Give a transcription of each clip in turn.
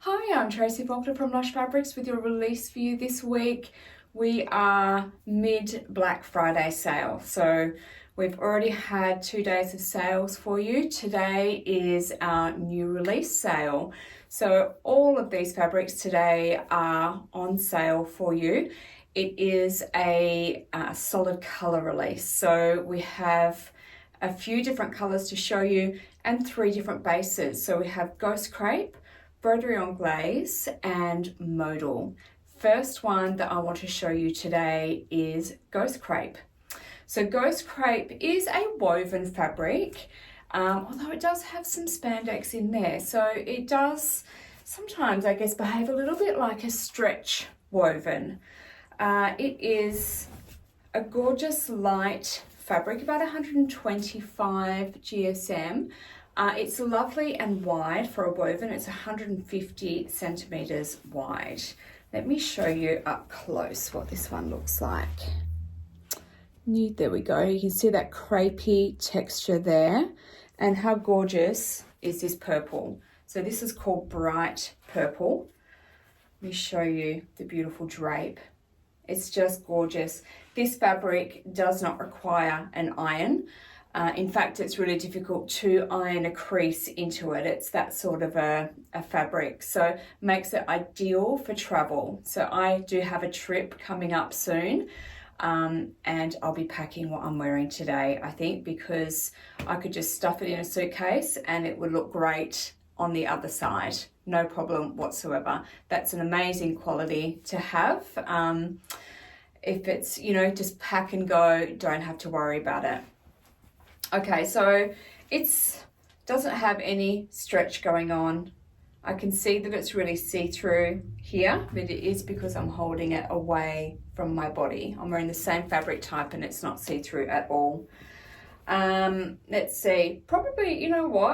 Hi, I'm Tracy Faulkner from Lush Fabrics with your release for you this week. We are mid-Black Friday sale, so we've already had 2 days of sales for you. Today is our new release sale. So all of these fabrics today are on sale for you. It is a solid color release. So we have a few different colors to show you and 3 different bases. So we have Ghost Crepe, Broderie on Glaze and Modal. First one that I want to show you today is Ghost Crepe. So Ghost Crepe is a woven fabric, although it does have some spandex in there. So it does sometimes, I guess, behave a little bit like a stretch woven. It is a gorgeous light fabric, about 125 GSM. It's lovely and wide for a woven. It's 150 centimeters wide. Let me show you up close what this one looks like. There we go. You can see that crepey texture there. And how gorgeous is this purple? So this is called bright purple. Let me show you the beautiful drape. It's just gorgeous. This fabric does not require an iron. In fact, it's really difficult to iron a crease into it. It's that sort of a fabric, so makes it ideal for travel. So I do have a trip coming up soon, and I'll be packing what I'm wearing today, I think, because I could just stuff it in a suitcase and it would look great on the other side. No problem whatsoever. That's an amazing quality to have. If it's, just pack and go, don't have to worry about it. Okay, so it doesn't have any stretch going on. I can see that it's really see-through here, but it is because I'm holding it away from my body. I'm wearing the same fabric type and it's not see-through at all. Let's see, probably,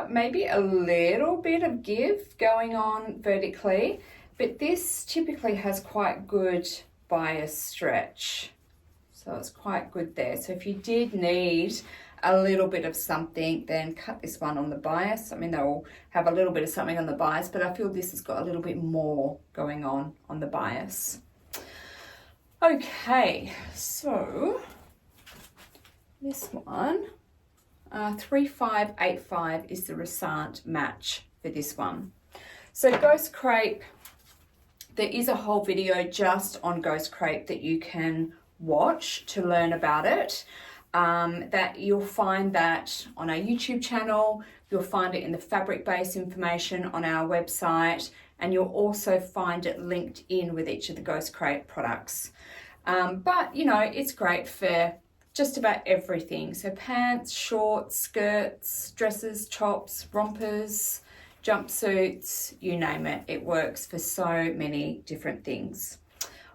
maybe a little bit of give going on vertically, but this typically has quite good bias stretch. So it's quite good there. So if you did need a little bit of something, then cut this one on the bias. I mean, they'll have a little bit of something on the bias, but I feel this has got a little bit more going on the bias. Okay, so this one, 3585 is the Resant match for this one. So Ghost Crepe, there is a whole video just on Ghost Crepe that you can watch to learn about it. That you'll find that on our YouTube channel, you'll find it in the fabric base information on our website, and you'll also find it linked in with each of the Ghost Crepe products. But it's great for just about everything. So pants, shorts, skirts, dresses, tops, rompers, jumpsuits, you name it. It works for so many different things.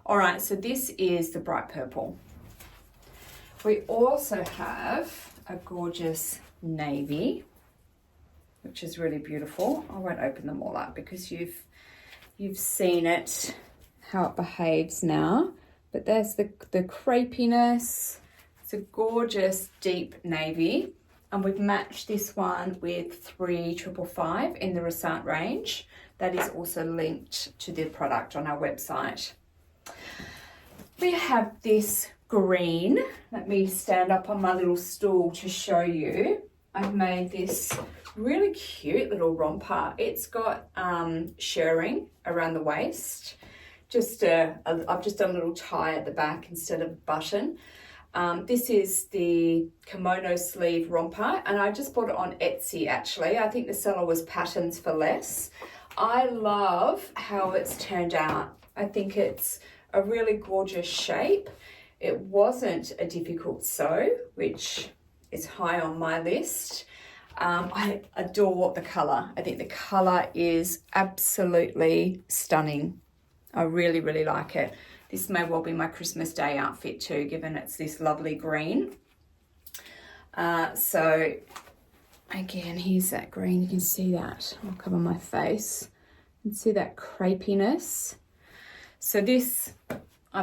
All right, so this is the bright purple. We also have a gorgeous navy, which is really beautiful. I won't open them all up because you've seen it, how it behaves now. But there's the crepiness. It's a gorgeous deep navy. And we've matched this one with 3555 in the Resant range. That is also linked to the product on our website. We have this green. Let me stand up on my little stool to show you. I've made this really cute little romper. It's got shirring around the waist. I've just done a little tie at the back instead of a button. This is the kimono sleeve romper, and I just bought it on Etsy actually. I think the seller was patterns for less. I love how it's turned out. I think it's a really gorgeous shape. It wasn't a difficult sew, which is high on my list. I adore the colour. I think the colour is absolutely stunning. I really, really like it. This may well be my Christmas Day outfit too, given it's this lovely green. So again, here's that green. You can see that. I'll cover my face. You can see that crepiness. So this, I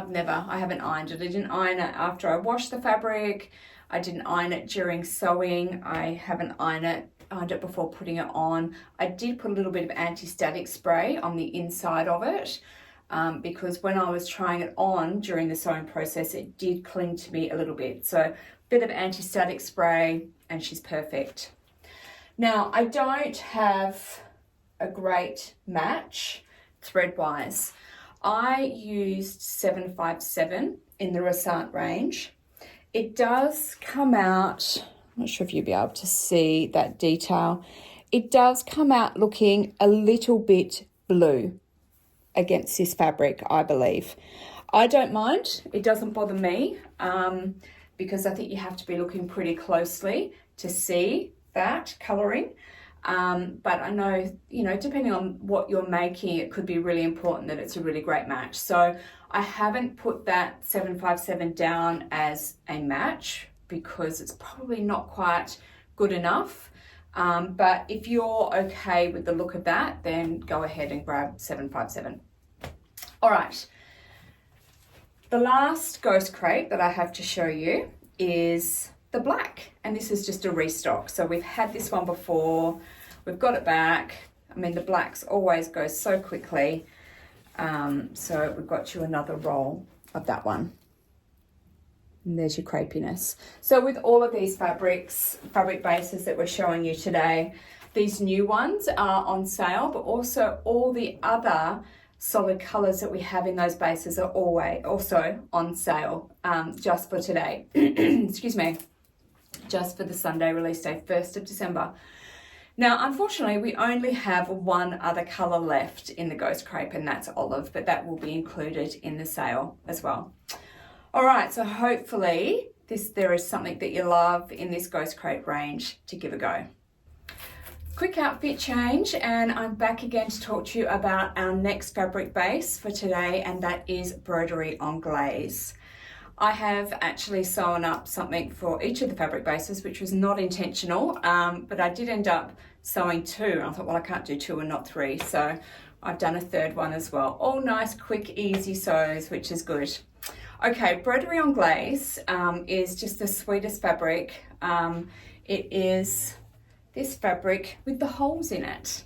haven't ironed it. I didn't iron it after I washed the fabric. I didn't iron it during sewing. I haven't ironed it ironed it before putting it on. I did put a little bit of anti-static spray on the inside of it because when I was trying it on during the sewing process, it did cling to me a little bit. So a bit of anti-static spray and she's perfect. Now, I don't have a great match thread-wise. I used 757 in the Resant range. It does come out, I'm not sure if you'll be able to see that detail. It does come out looking a little bit blue against this fabric, I believe. I don't mind, it doesn't bother me because I think you have to be looking pretty closely to see that colouring. But I know, you know, depending on what you're making, it could be really important that it's a really great match. So I haven't put that 757 down as a match because it's probably not quite good enough. But if you're okay with the look of that, then go ahead and grab 757. All right. The last ghost crepe that I have to show you is the black, and this is just a restock. So we've had this one before, we've got it back. I mean, the blacks always go so quickly. So we've got you another roll of that one. And there's your crepiness. So with all of these fabric bases that we're showing you today, these new ones are on sale, but also all the other solid colors that we have in those bases are always also on sale just for today. Excuse me, just for the Sunday release day, 1st of December. Now, unfortunately, we only have one other color left in the ghost crepe, and that's olive, but that will be included in the sale as well. All right, so hopefully there is something that you love in this ghost crepe range to give a go. Quick outfit change, and I'm back again to talk to you about our next fabric base for today, and that is broderie on glaze. I have actually sewn up something for each of the fabric bases, which was not intentional, but I did end up sewing two. And I thought, well, I can't do two and not three, so I've done a third one as well. All nice, quick, easy sews, which is good. Okay, broderie on glaze is just the sweetest fabric. It is this fabric with the holes in it.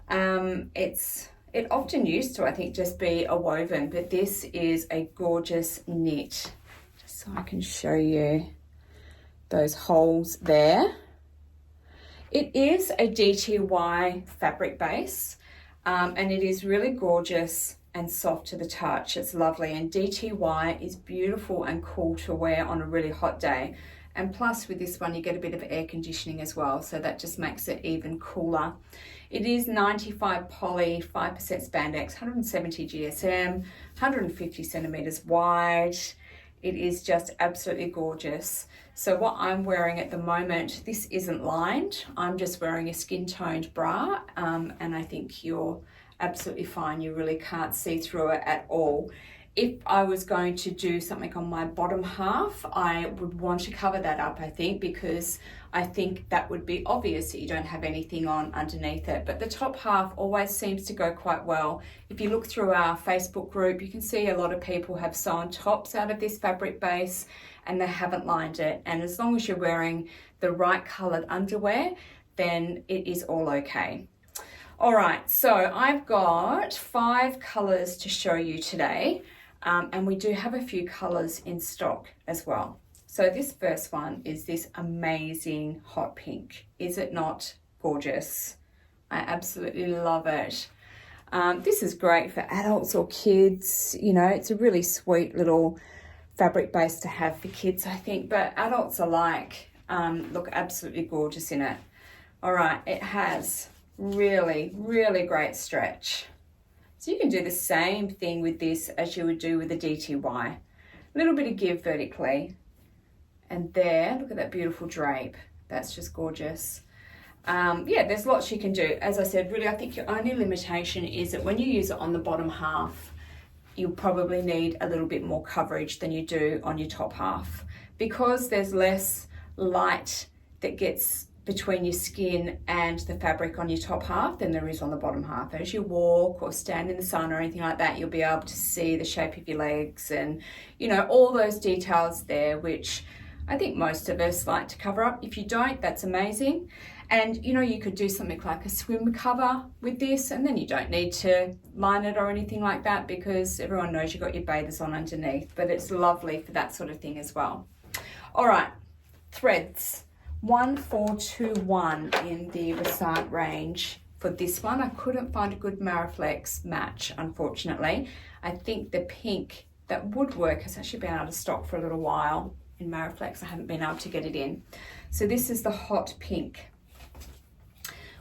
It often used to, I think, just be a woven, but this is a gorgeous knit. Just so I can show you those holes there. It is a DTY fabric base, and it is really gorgeous and soft to the touch. It's lovely, and DTY is beautiful and cool to wear on a really hot day. And plus with this one, you get a bit of air conditioning as well, so that just makes it even cooler. It is 95 poly, 5% spandex, 170 GSM, 150 centimeters wide. It is just absolutely gorgeous. So what I'm wearing at the moment, this isn't lined. I'm just wearing a skin toned bra, and I think you're absolutely fine. You really can't see through it at all. If I was going to do something on my bottom half, I would want to cover that up, I think, because I think that would be obvious that you don't have anything on underneath it. But the top half always seems to go quite well. If you look through our Facebook group, you can see a lot of people have sewn tops out of this fabric base and they haven't lined it. And as long as you're wearing the right coloured underwear, then it is all okay. All right, so I've got 5 colours to show you today. And we do have a few colours in stock as well. So this first one is this amazing hot pink. Is it not gorgeous? I absolutely love it. This is great for adults or kids. You know, it's a really sweet little fabric base to have for kids, I think, but adults alike look absolutely gorgeous in it. All right, it has really, really great stretch. So you can do the same thing with this as you would do with a DTY. A little bit of give vertically. And there, look at that beautiful drape. That's just gorgeous. Yeah, there's lots you can do. As I said, really, I think your only limitation is that when you use it on the bottom half, you'll probably need a little bit more coverage than you do on your top half. Because there's less light that gets between your skin and the fabric on your top half than there is on the bottom half. As you walk or stand in the sun or anything like that, you'll be able to see the shape of your legs and, you know, all those details there, which I think most of us like to cover up. If you don't, that's amazing. And you know, you could do something like a swim cover with this, and then you don't need to line it or anything like that because everyone knows you've got your bathers on underneath, but it's lovely for that sort of thing as well. All right, threads, 1421 in the Resart range. For this one, I couldn't find a good Mariflex match, unfortunately. I think the pink that would work has actually been out of stock for a little while in Mariflex. I haven't been able to get it in. So this is the hot pink.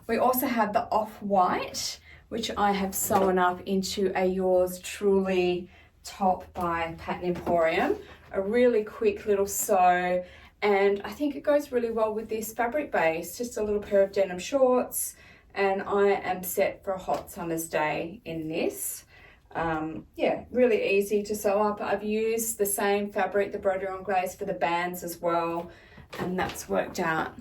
We also have the off-white, which I have sewn up into a Yours Truly top by Pattern Emporium. A really quick little sew, and I think it goes really well with this fabric base. Just a little pair of denim shorts, and I am set for a hot summer's day in this. Yeah, really easy to sew up. I've used the same fabric, the broderie en glaze, for the bands as well, and that's worked out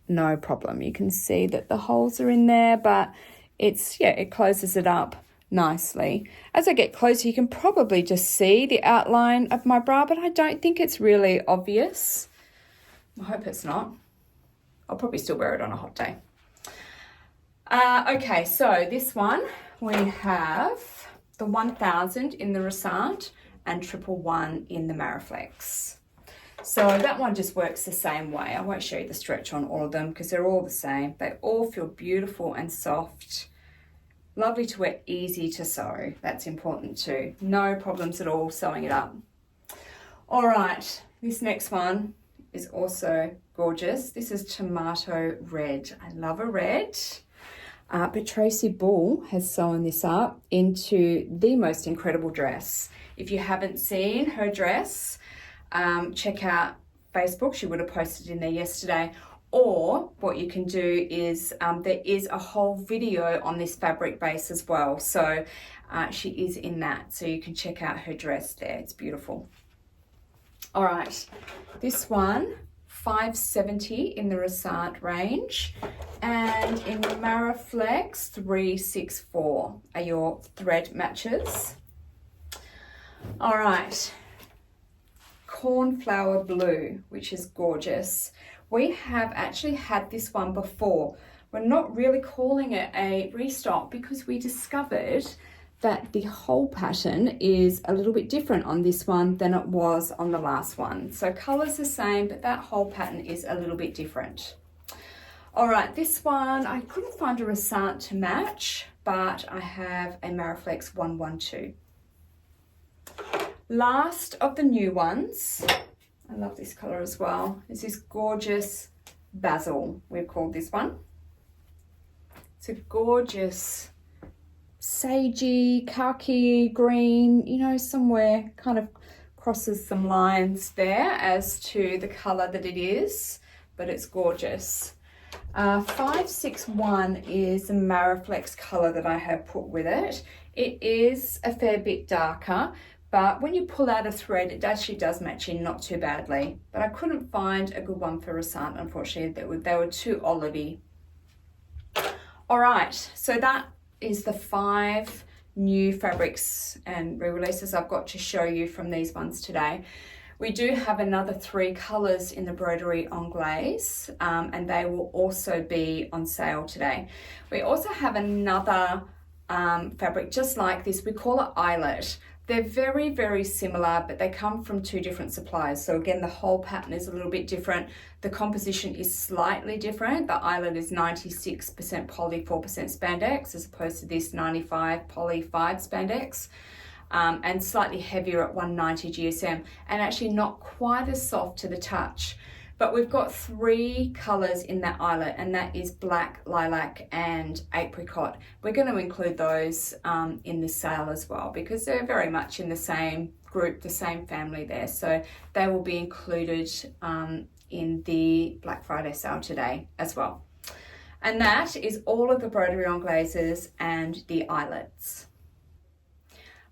no problem. You can see that the holes are in there, but it's, yeah, it closes it up nicely. As I get closer, you can probably just see the outline of my bra, but I don't think it's really obvious. I hope it's not. I'll probably still wear it on a hot day. Okay, so this one, we have the 1000 in the Resart and 111 in the Mariflex. So that one just works the same way. I won't show you the stretch on all of them because they're all the same. They all feel beautiful and soft. Lovely to wear, easy to sew. That's important too. No problems at all sewing it up. All right, this next one is also gorgeous. This is Tomato Red. I love a red. But Tracy Bull has sewn this up into the most incredible dress. If you haven't seen her dress, check out Facebook. She would have posted in there yesterday. Or what you can do is there is a whole video on this fabric base as well. So she is in that. So you can check out her dress there. It's beautiful. All right, this one, 570 in the Resart range, and in the Mariflex 364 are your thread matches. All right, Cornflower Blue, which is gorgeous. We have actually had this one before. We're not really calling it a restock because we discovered that the whole pattern is a little bit different on this one than it was on the last one. So color's the same, but that whole pattern is a little bit different. All right, this one, I couldn't find a Resart to match, but I have a Mariflex 112. Last of the new ones, I love this color as well, is this gorgeous Basil, we've called this one. It's a gorgeous sagey, khaki, green, you know, somewhere kind of crosses some lines there as to the color that it is, but it's gorgeous. 561 is the Mariflex color that I have put with it. It is a fair bit darker, but when you pull out a thread, it actually does match in not too badly. But I couldn't find a good one for Resart, unfortunately. They were too olivey. All right, so that is the 5 new fabrics and re-releases I've got to show you from these ones today. We do have another 3 colors in the broderie en glaze, and they will also be on sale today. We also have another fabric just like this. We call it eyelet. They're very, very similar, but they come from 2 different suppliers. So again, the whole pattern is a little bit different. The composition is slightly different. The eyelet is 96% poly, 4% spandex, as opposed to this 95 poly, 5 spandex. And slightly heavier at 190 GSM, and actually not quite as soft to the touch. But we've got 3 colors in that eyelet, and that is black, lilac, and apricot. We're going to include those in this sale as well because they're very much in the same group, the same family there. So they will be included in the Black Friday sale today as well. And that is all of the broderie en glazes and the eyelets.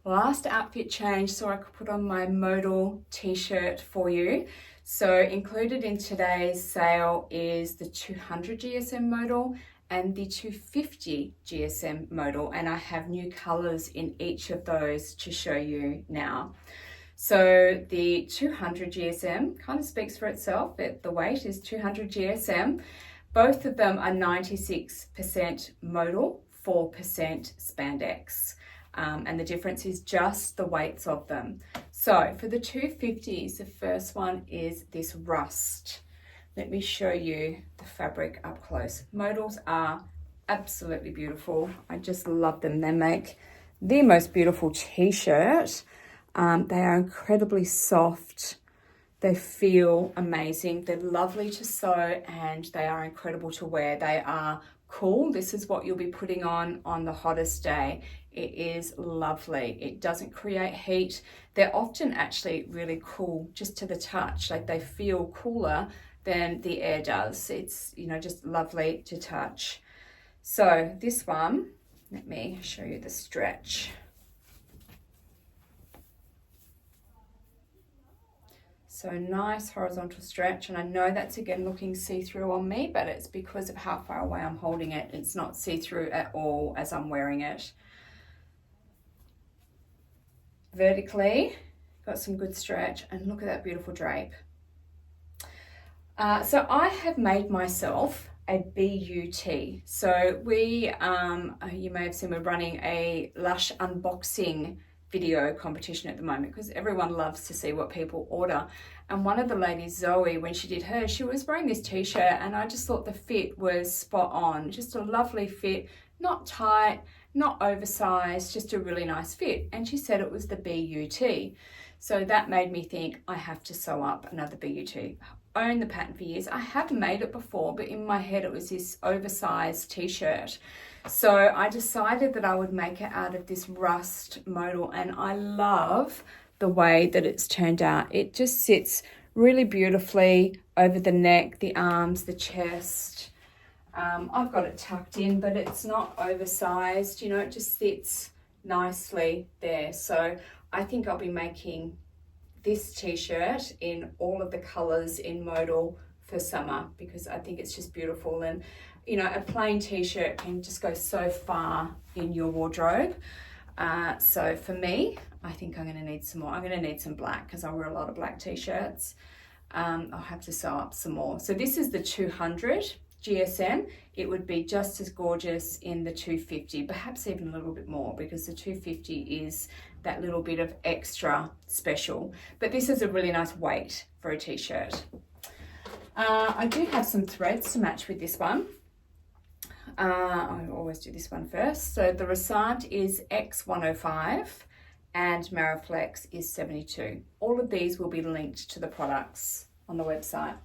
Last outfit change, so I could put on my Modal t-shirt for you. So included in today's sale is the 200 GSM Modal and the 250 GSM Modal, and I have new colors in each of those to show you now. So the 200 GSM kind of speaks for itself. The weight is 200 GSM, Both of them are 96% modal, 4% spandex. And the difference is just the weights of them. So for the 250s, the first one is this rust. Let me show you the fabric up close. Modals are absolutely beautiful. I just love them. They make the most beautiful t-shirt. They are incredibly soft. They feel amazing. They're lovely to sew and they are incredible to wear. They are cool. This is what you'll be putting on the hottest day. It is lovely. It doesn't create heat. They're often actually really cool just to the touch. Like they feel cooler than the air does. It's, you know, just lovely to touch. So this one, let me show you the stretch. So nice horizontal stretch, and I know that's again looking see-through on me, but it's because of how far away I'm holding it. It's not see-through at all as I'm wearing it. Vertically, got some good stretch, and look at that beautiful drape. So I have made myself a BUT. So we, you may have seen we're running a Lush unboxing video competition at the moment because everyone loves to see what people order. And one of the ladies, Zoe, when she did hers, she was wearing this t-shirt and I just thought the fit was spot on. Just a lovely fit, not tight, not oversized, just a really nice fit. And she said it was the BUT. So that made me think I have to sew up another BUT. Owned the pattern for years. I have made it before, but in my head it was this oversized t-shirt. So I decided that I would make it out of this rust modal, and I love the way that it's turned out. It just sits really beautifully over the neck, the arms, the chest. I've got it tucked in, but it's not oversized, you know, it just sits nicely there. So I think I'll be making this t-shirt in all of the colors in modal for summer because I think it's just beautiful. And you know, a plain t-shirt can just go so far in your wardrobe. So for me, I think I'm going to need some more. I'm going to need some black because I wear a lot of black t-shirts. I'll have to sew up some more. So this is the 200 GSM. It would be just as gorgeous in the 250, perhaps even a little bit more because the 250 is that little bit of extra special. But this is a really nice weight for a t-shirt. I do have some threads to match with this one. I always do this one first. So the Resant is X105 and Mariflex is 72. All of these will be linked to the products on the website.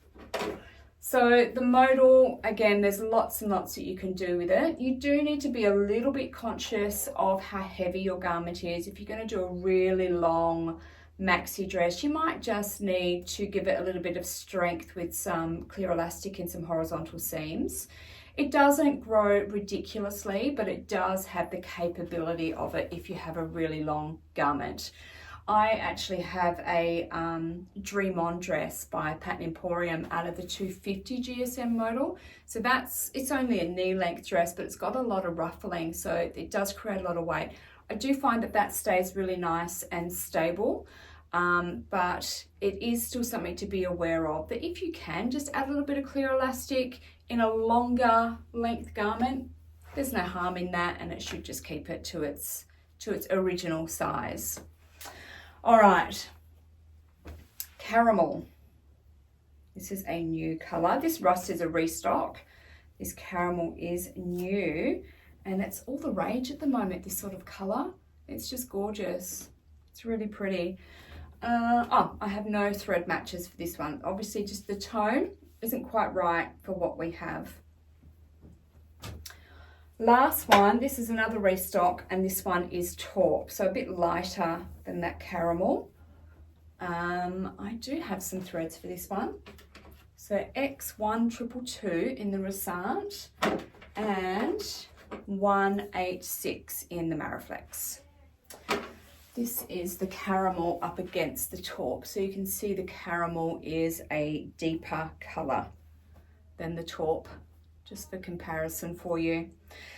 So the modal, again, there's lots and lots that you can do with it. You do need to be a little bit conscious of how heavy your garment is. If you're going to do a really long maxi dress, you might just need to give it a little bit of strength with some clear elastic and some horizontal seams. It doesn't grow ridiculously, but it does have the capability of it if you have a really long garment. I actually have a Dream On dress by Pattern Emporium out of the 250 GSM model. So it's only a knee length dress, but it's got a lot of ruffling, so it does create a lot of weight. I do find that stays really nice and stable, but it is still something to be aware of, that if you can just add a little bit of clear elastic in a longer length garment, there's no harm in that, and it should just keep it to its original size. All right, caramel. This is a new color. This rust is a restock. This caramel is new, and it's all the rage at the moment, this sort of color. It's just gorgeous. It's really pretty. I have no thread matches for this one. Obviously, just the tone isn't quite right for what we have. Last one, this is another restock, and this one is taupe, so a bit lighter than that caramel. I do have some threads for this one. So X1222 in the Resant and 186 in the Mariflex. This is the caramel up against the taupe. So you can see the caramel is a deeper color than the taupe, just for comparison for you.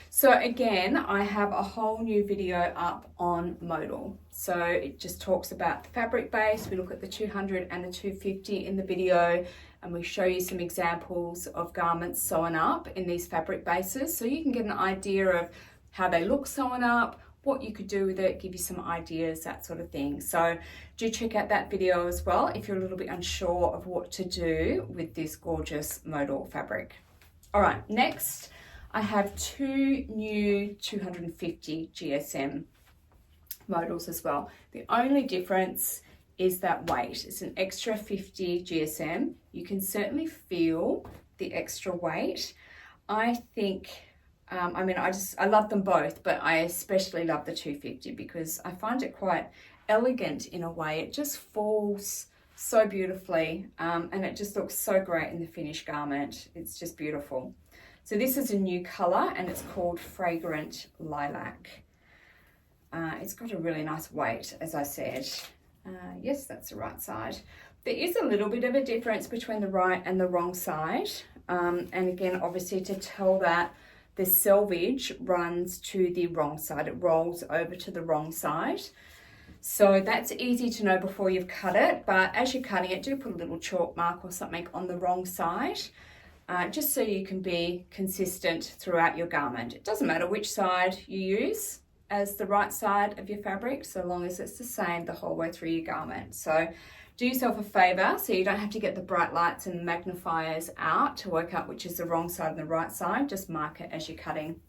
So again, I have a whole new video up on Modal. So it just talks about the fabric base. We look at the 200 and the 250 in the video, and we show you some examples of garments sewn up in these fabric bases, so you can get an idea of how they look sewn up, what you could do with it, give you some ideas, that sort of thing. So do check out that video as well if you're a little bit unsure of what to do with this gorgeous Modal fabric. All right, next I have two new 250 GSM modals as well. The only difference is that weight. It's an extra 50 GSM. You can certainly feel the extra weight. I think, I love them both, but I especially love the 250 because I find it quite elegant in a way. It just falls so beautifully, and it just looks so great in the finished garment. It's just beautiful. So this is a new color and it's called Fragrant Lilac. It's got a really nice weight, as I said. Yes, that's the right side. There is a little bit of a difference between the right and the wrong side. And again, obviously to tell that, the selvage runs to the wrong side. It rolls over to the wrong side. So that's easy to know before you've cut it, but as you're cutting it, do put a little chalk mark or something on the wrong side. Just so you can be consistent throughout your garment. It doesn't matter which side you use as the right side of your fabric, so long as it's the same the whole way through your garment. So do yourself a favor so you don't have to get the bright lights and magnifiers out to work out which is the wrong side and the right side. Just mark it as you're cutting.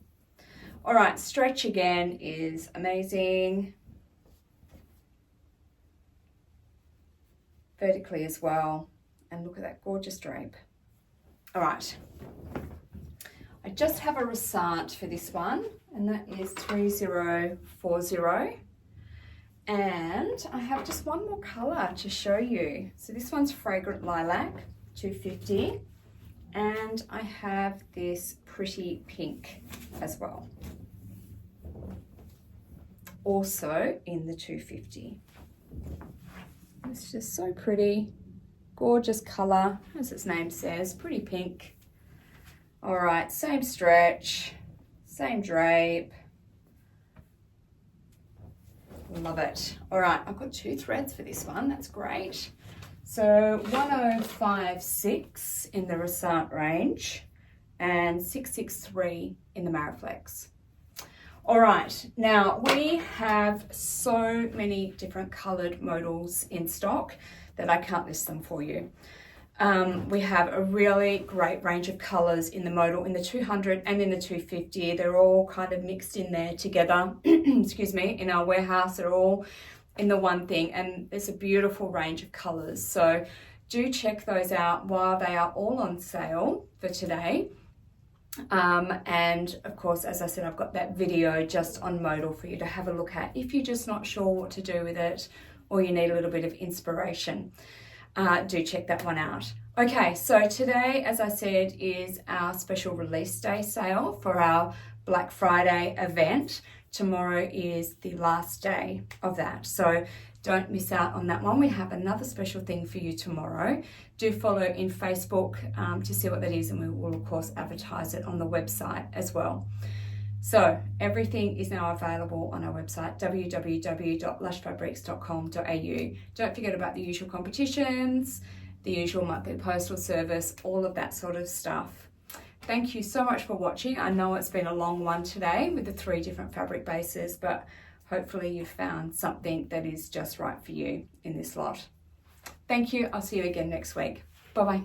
All right, stretch again is amazing. Vertically as well. And look at that gorgeous drape. All right, I just have a result for this one, and that is 3040. And I have just one more color to show you. So this one's Fragrant Lilac, 250. And I have this pretty pink as well. Also in the 250. It's just so pretty. Gorgeous color, as its name says, pretty pink. All right, same stretch, same drape. Love it. All right, I've got two threads for this one. That's great. So 1056 in the Resart range and 663 in the Mariflex. All right, now we have so many different colored modals in stock that I can't list them for you. We have a really great range of colors in the modal, in the 200 and in the 250. They're all kind of mixed in there together, excuse me, in our warehouse. They're all in the one thing, and there's a beautiful range of colors. So do check those out while they are all on sale for today. And of course, as I said, I've got that video just on Modal for you to have a look at if you're just not sure what to do with it or you need a little bit of inspiration. Do check that one out. Okay, so today, as I said, is our special release day sale for our Black Friday event. Tomorrow is the last day of that, so don't miss out on that one. We have another special thing for you tomorrow. Do follow in Facebook to see what that is, and we will of course advertise it on the website as well. So everything is now available on our website, www.lushfabrics.com.au. Don't forget about the usual competitions, the usual monthly postal service, all of that sort of stuff. Thank you so much for watching. I know it's been a long one today with the 3 different fabric bases, but hopefully you've found something that is just right for you in this lot. Thank you. I'll see you again next week. Bye-bye.